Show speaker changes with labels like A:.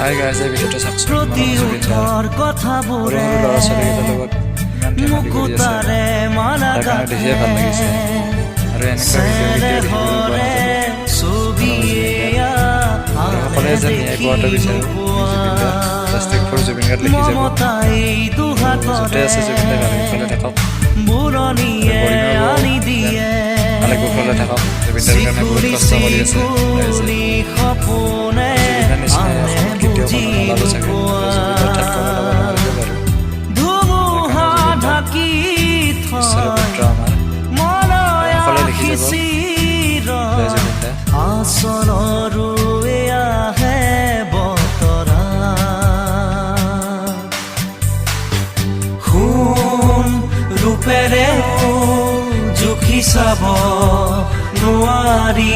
A: hi guys এই ভিডিঅ'টো চাওকচোন সৰু ল'ৰা ছোৱালীকেইটাৰ লগত ইমান ধেমালি কৰি আছে তাৰ কাৰণে দেখিয়ে ভাল লাগিছে আৰু এনেকুৱা ভিডিঅ' দেখিবলৈ পোৱা নাযাব আৰু সকলোৱে যেন ন্যায় পোৱাটো বিচাৰোঁ জুবিন দা জাষ্টিক ফৰ জুবিন গাৰ্গ লিখি যাব য'তে আছে জুবিন দা ভালে কুশলে থাকক ভালে কুশলে থাকক জুবিন দাৰ কাৰণে বহুত কষ্ট কৰি আছে জুবিনৰ নিচিনাই অসমত কেতিয়াও কোনো নোলাব চাগে জুবিনৰ ঠাইত কোনো ল'ব নোৱাৰিব বাৰু ঈশ্বৰৰ পুত্ৰ আমাৰ সকলোৱে লিখি যাব জয় জুবিন দা
B: ৰূপেৰে জুখি চাব নোৱাৰি